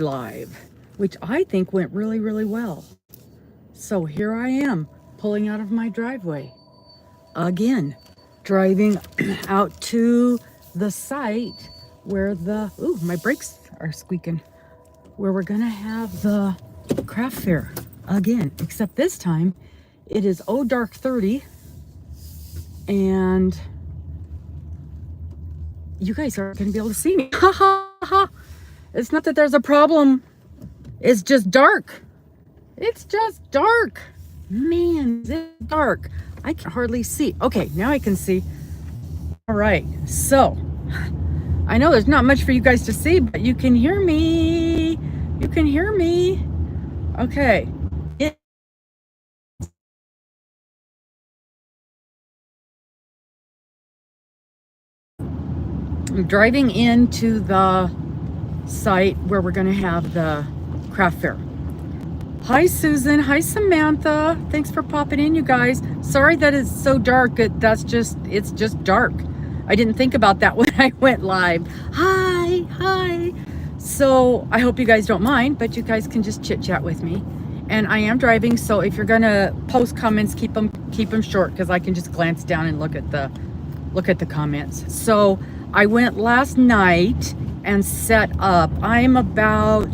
live, which I think went really, really well. So here I am pulling out of my driveway again, driving out to the site where my brakes are squeaking, where we're gonna have the craft fair again, except this time it is dark 30 and you guys aren't gonna be able to see me. Ha ha ha. It's not that there's a problem. It's just dark. It's just dark. Man, it's dark. I can hardly see. Okay, now I can see. All right, so I know there's not much for you guys to see, but you can hear me. You can hear me. Okay. I'm driving into the site where we're going to have the craft fair. Hi Susan, hi Samantha. Thanks for popping in, you guys. Sorry that it's so dark. It's just dark. I didn't think about that when I went live. Hi. So I hope you guys don't mind, but you guys can just chit chat with me. And I am driving, so if you're gonna post comments, keep them short, because I can just glance down and look at the comments. So I went last night and set up. I'm about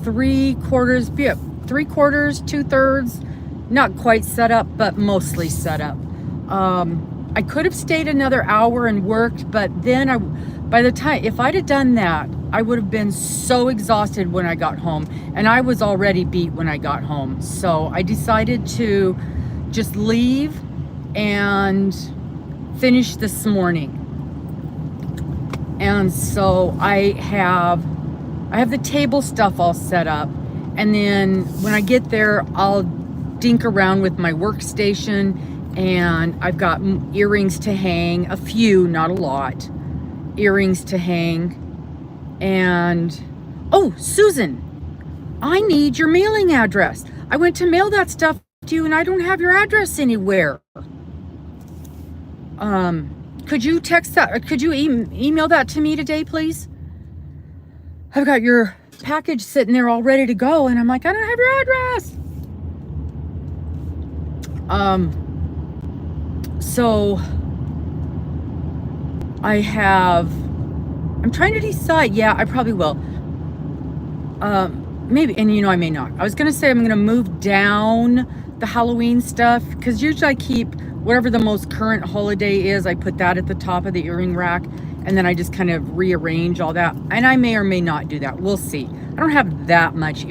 3/4, 2/3, not quite set up, but mostly set up. I could have stayed another hour and worked, but then by the time, if I'd have done that, I would have been so exhausted when I got home, and I was already beat when I got home. So I decided to just leave and finish this morning. And so I have the table stuff all set up, and then when I get there, I'll dink around with my workstation, and I've got earrings to hang, a few, not a lot, earrings to hang. And oh, Susan, I need your mailing address. I went to mail that stuff to you and I don't have your address anywhere. Could you text that? Could you email that to me today, please? I've got your package sitting there all ready to go, and I'm like, I don't have your address. So I'm trying to decide. Yeah, I probably will. Maybe, and I may not. I was gonna say I'm gonna move down the Halloween stuff, because usually I keep whatever the most current holiday is, I put that at the top of the earring rack, and then I just kind of rearrange all that. And I may or may not do that. We'll see. I don't have that much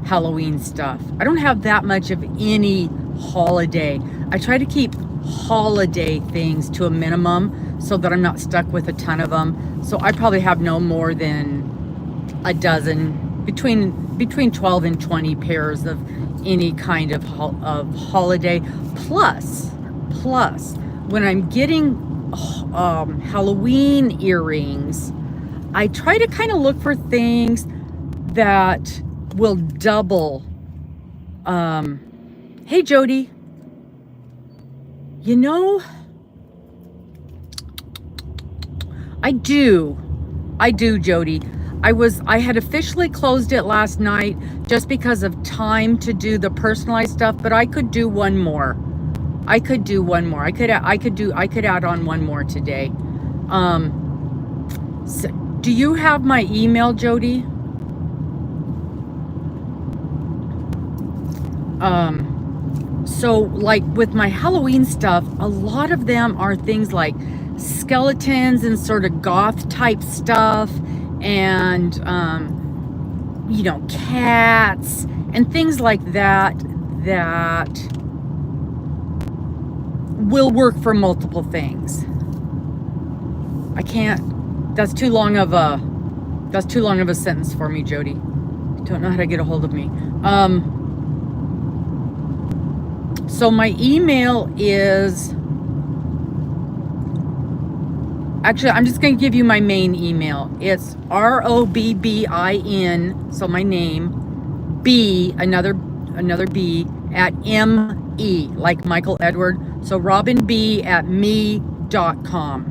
Halloween stuff. I don't have that much of any holiday. I try to keep holiday things to a minimum so that I'm not stuck with a ton of them. So I probably have no more than a dozen, between 12 and 20 pairs of any kind of holiday. Plus, when I'm getting Halloween earrings, I try to kind of look for things that will double. Hey Jody, I do Jody. I had officially closed it last night just because of time to do the personalized stuff, but I could do one more. I could add on one more today. So do you have my email, Jody? So like with my Halloween stuff, a lot of them are things like skeletons and sort of goth type stuff, and cats and things like that will work for multiple things. I can't, that's too long of a sentence for me, Jody. Don't know how to get a hold of me. So my email is, actually, I'm just going to give you my main email. It's ROBBIN, so my name, B, another B, at ME, like Michael Edward. So robinb@me.com.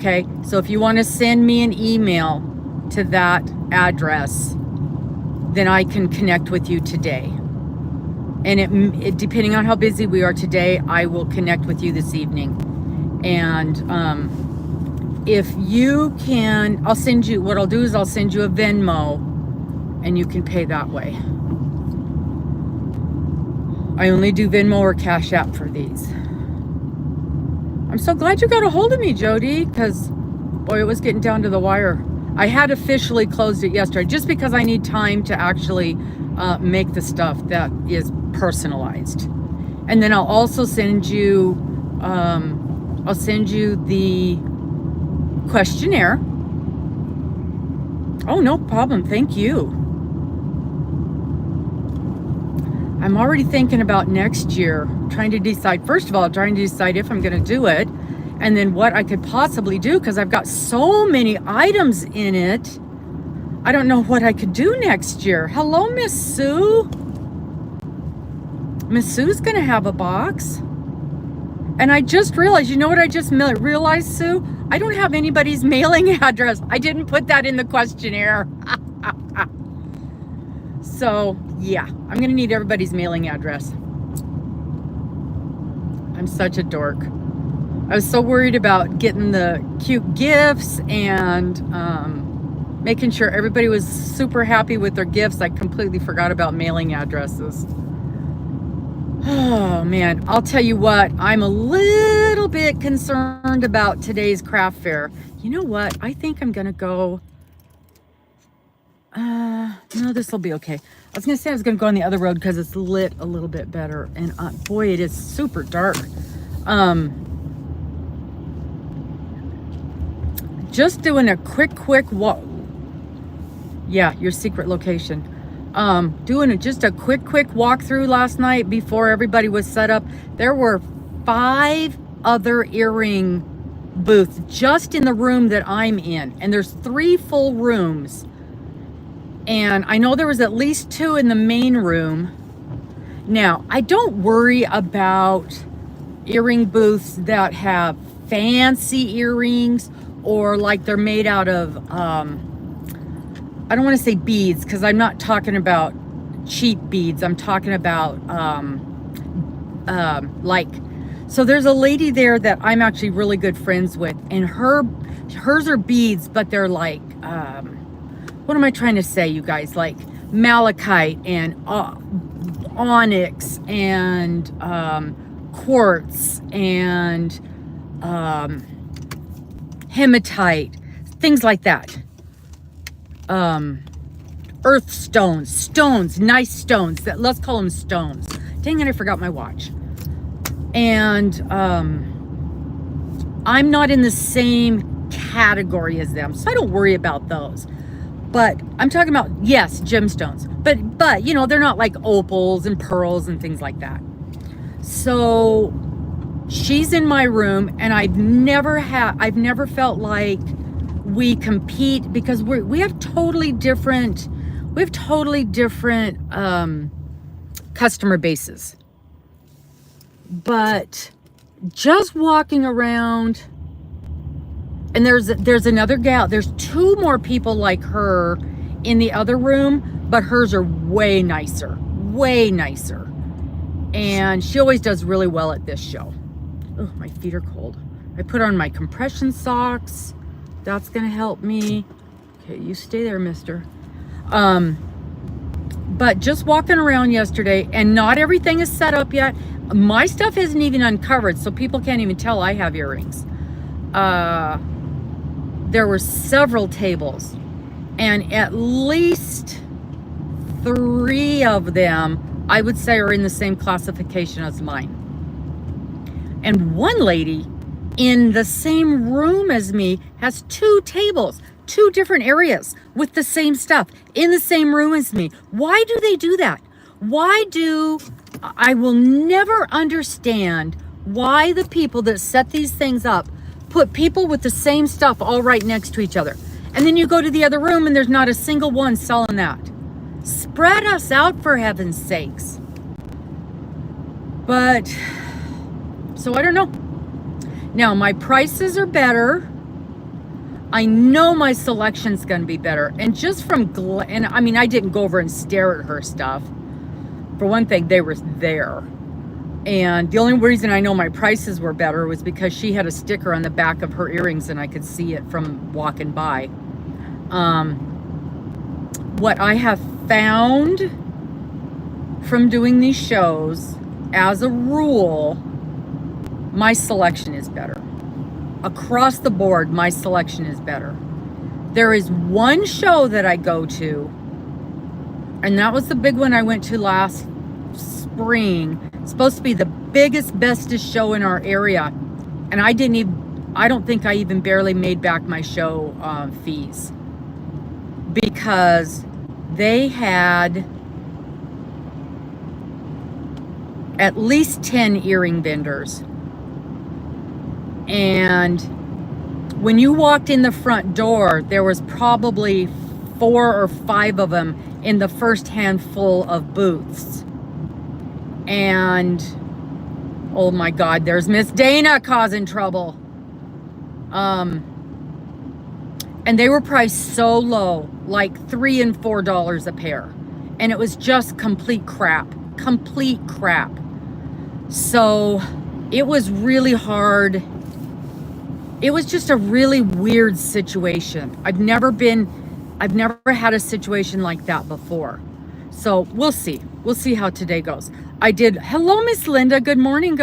Okay, so if you want to send me an email to that address, then I can connect with you today. And it depending on how busy we are today, I will connect with you this evening. And if you can, I'll send you, what I'll do is I'll send you a Venmo and you can pay that way. I only do Venmo or Cash App for these. I'm so glad you got a hold of me, Jody, because boy, it was getting down to the wire. I had officially closed it yesterday just because I need time to actually make the stuff that is personalized. And then I'll also send you the questionnaire. Oh, no problem. Thank you. I'm already thinking about next year, trying to decide, first of all, trying to decide if I'm going to do it, and then what I could possibly do, because I've got so many items in it. I don't know what I could do next year. Hello, Miss Sue. Miss Sue's going to have a box. And I just realized, you know what I just realized, Sue? I don't have anybody's mailing address. I didn't put that in the questionnaire. So, yeah, I'm going to need everybody's mailing address. I'm such a dork. I was so worried about getting the cute gifts and making sure everybody was super happy with their gifts. I completely forgot about mailing addresses. Oh, man, I'll tell you what, I'm a little bit concerned about today's craft fair. You know what? I think I'm going to go... no, this will be okay. I was going to say I was going to go on the other road because it's lit a little bit better. And boy, it is super dark. Just doing a quick walk. Yeah, your secret location. Doing just a quick walkthrough last night before everybody was set up. There were 5 other earring booths just in the room that I'm in. And there's 3 full rooms. And I know there was at least 2 in the main room. Now, I don't worry about earring booths that have fancy earrings or like they're made out of, I don't want to say beads because I'm not talking about cheap beads. I'm talking about so there's a lady there that I'm actually really good friends with, and hers are beads, but they're like, what am I trying to say, you guys? Like malachite and onyx and quartz and hematite, things like that. Earth stones, nice stones. Let's call them stones. Dang it, I forgot my watch. And I'm not in the same category as them, so I don't worry about those. But I'm talking about, yes, gemstones. But you know, they're not like opals and pearls and things like that. So she's in my room, and I've never felt like we compete because we have totally different customer bases. But just walking around, and there's another gal, there's 2 more people like her in the other room, but hers are way nicer. And she always does really well at this show. Oh, my feet are cold. I put on my compression socks. That's gonna help me. Okay, you stay there, mister. But just walking around yesterday, and not everything is set up yet. My stuff isn't even uncovered, so people can't even tell I have earrings. There were several tables, and at least 3 of them, I would say, are in the same classification as mine. And one lady in the same room as me has 2 tables, 2 different areas with the same stuff in the same room as me. Why do they do that? I will never understand why the people that set these things up put people with the same stuff all right next to each other. And then you go to the other room and there's not a single one selling that. Spread us out, for heaven's sakes. But, so I don't know. Now, my prices are better. I know my selection's going to be better. And just from, and I mean, I didn't go over and stare at her stuff. For one thing, they were there. And the only reason I know my prices were better was because she had a sticker on the back of her earrings and I could see it from walking by. What I have found from doing these shows, as a rule, my selection is better. Across the board, my selection is better. There is one show that I go to, and that was the big one I went to last spring. It's supposed to be the biggest, bestest show in our area. And I don't think I even barely made back my show fees. Because they had at least 10 earring vendors. And when you walked in the front door, there was probably 4 or 5 of them in the first handful of booths. And oh my God, there's Miss Dana causing trouble. And they were priced so low, like $3 and $4 a pair. And it was just complete crap. So it was really hard. It was just a really weird situation. I've never had a situation like that before. So we'll see. We'll see how today goes. Hello, Miss Linda. Good morning.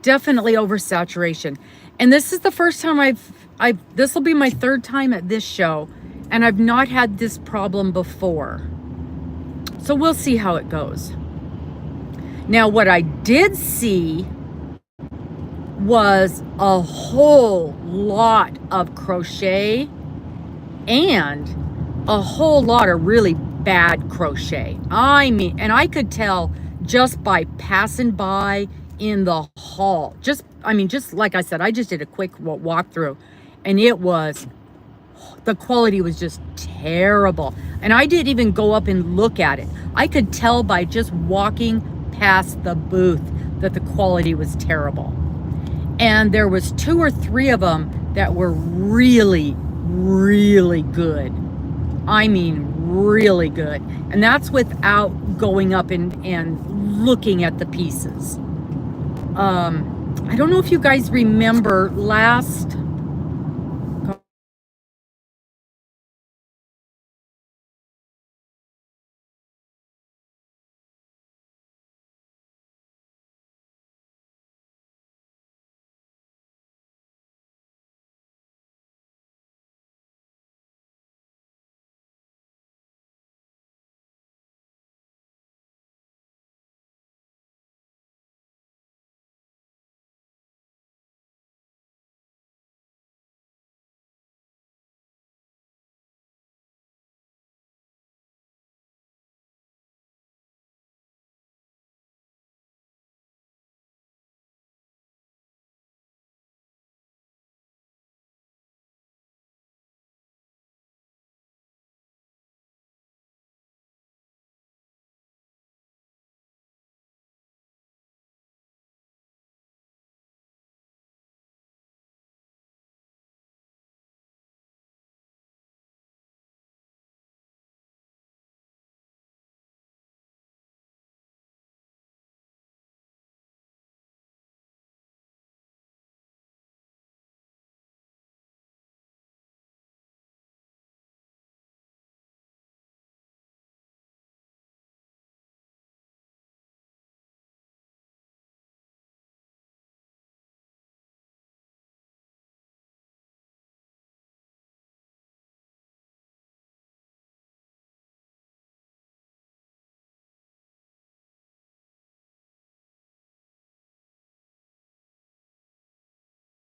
Definitely oversaturation. And this is the first time this will be my 3rd time at this show, and I've not had this problem before. So we'll see how it goes. Now, what I did see was a whole lot of crochet and a whole lot of really bad crochet. I mean, and I could tell just by passing by in the hall. Just like I said, I just did a quick walkthrough, and the quality was just terrible. And I didn't even go up and look at it. I could tell by just walking past the booth that the quality was terrible. And there was 2 or 3 of them that were really, really good. I mean, really good. And that's without going up and looking at the pieces. I don't know if you guys remember last